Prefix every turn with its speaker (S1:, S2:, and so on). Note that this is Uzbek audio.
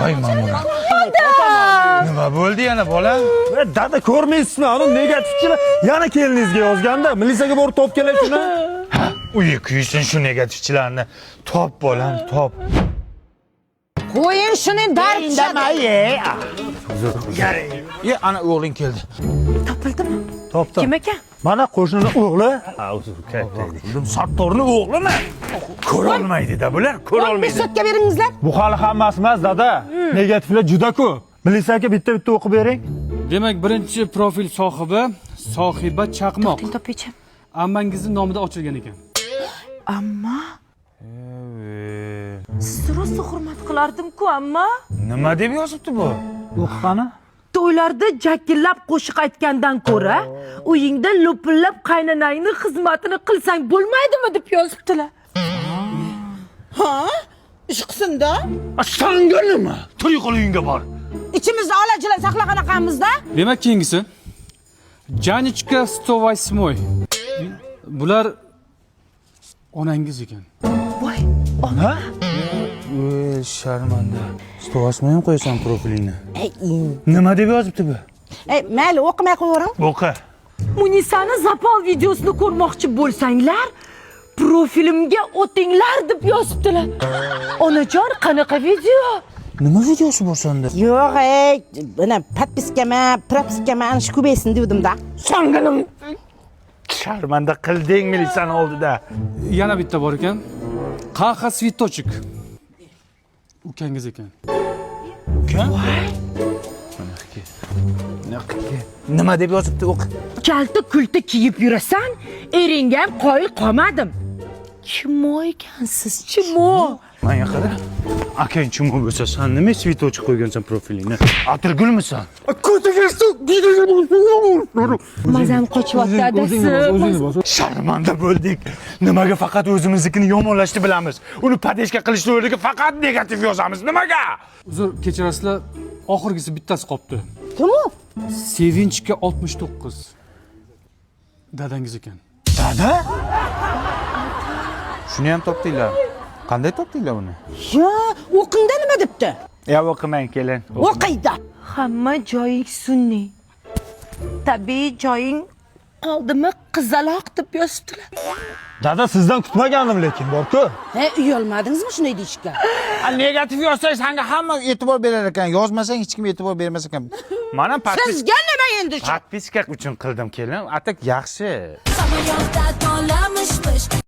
S1: voy mamura. Nima bo'ldi yana bola?
S2: Dada ko'rmaysizmi? Uni negativchilar yana keliningizga yozganda, militsiyaga borib top kelar shuni.
S1: Uyi kuysin shu negativchilarni. Top bolam, top.
S3: Qo'ying shuni dardi.
S1: Ana o'g'ling keldi.
S3: Topildimi?
S2: Topdim.
S3: Kim ekan?
S2: Mana qo'shnini o'g'li.
S1: Sattorni o'g'limi? Ko'ra olmaydi-da bular, ko'ra olmaydi.
S3: Besotga beringizlar.
S2: Bu hali hammasi emas, dada. Negativlar juda ko'p. Militsiyaga bitta-bitta o'qib bering.
S4: Demak, birinchi profil sohibi Sohiba Chaqmoq.
S3: Topingchi.
S4: Ammangizning nomida ochilgan ekan.
S3: Amma siz rosa hurmat qilardim-ku, amma.
S1: Nima deb yozibdi bu?
S2: O'qigani?
S3: To'ylarda jakillab qo'shiq aytgandan ko'ra, uyingda lo'pillab qaynonangning xizmatini qilsang bo'lmaydimi deb yozibdilar.
S5: Ha? Ish qilsin-da.
S1: Sanga nima? To'y qilingga bor.
S5: İçimizde alajilar saqlaganaqamizda.
S4: Demak, keyingisi Janichka 108. Bular onangiz ekan.
S3: Voy,
S2: Ha?
S1: Sharmanda. Stosmayam qo'yasan profilingni. Nima deb yozibdi bu?
S5: Mayli, o'qimay qo'yavering.
S1: O'qi.
S3: Munisani zapal videosini ko'rmoqchi bo'lsanglar, profilimga o'tinglar deb yozibdilar. Onajon, qanaqa video?
S1: Nima videosi bor senda?
S5: Yo'q, buni podpiskama, propiskama ana shu ko'paysin devdim-da.
S1: Sanganim. Sharmanda qilding militsiyani oldida.
S4: Yana bitta bor ekan. Qaha Svitochik. Ukangiz ekan.
S1: Ukan? Nima deb yozibdi o'qi?
S3: Kalta kulta kiyib yurasan, eringga ham qoyil qolmadim. Kim ekansiz? Kim o?
S1: Menga qara. Akang chimo bo'lsa, sen nima svitochik qo'ygansan profilingni? Atirgulmisan?
S3: Mazam qochyapti adasi.
S1: Sharmanda bo'ldik. Nimaga faqat o'zimiznikini yomonlashni bilamiz? Uni padeshka qilishni o'rniga faqat negativ yozamiz. Nimaga?
S4: Uzr, kechirasizlar, oxirgisi bittasi qolibdi.
S5: Kim u?
S4: Sevinchga 69. Dadangiz ekan.
S1: Dada? Shuni ham topdinglar. Qanday topdinglar uni?
S5: Yo, o'qingda nima debdi?
S1: Ya o'qimang kelin.
S5: O'qiydi.
S3: Hamma joying sunniy. Tabiiy joying oldimi qizaloq deb yozibdilar.
S2: Dada sizdan kutmagandim lekin, bor-ku.
S5: Uyalmadingizmi shunday deyishga?
S1: Negativ yozsang senga hamma e'tibor berar ekan, yozmasang hech kim e'tibor bermas ekan. Mana
S5: Sizga nima endi shu?
S1: podpiska uchun qildim kelin. Atak yaxshi.
S6: Samolyotda tonlamışmış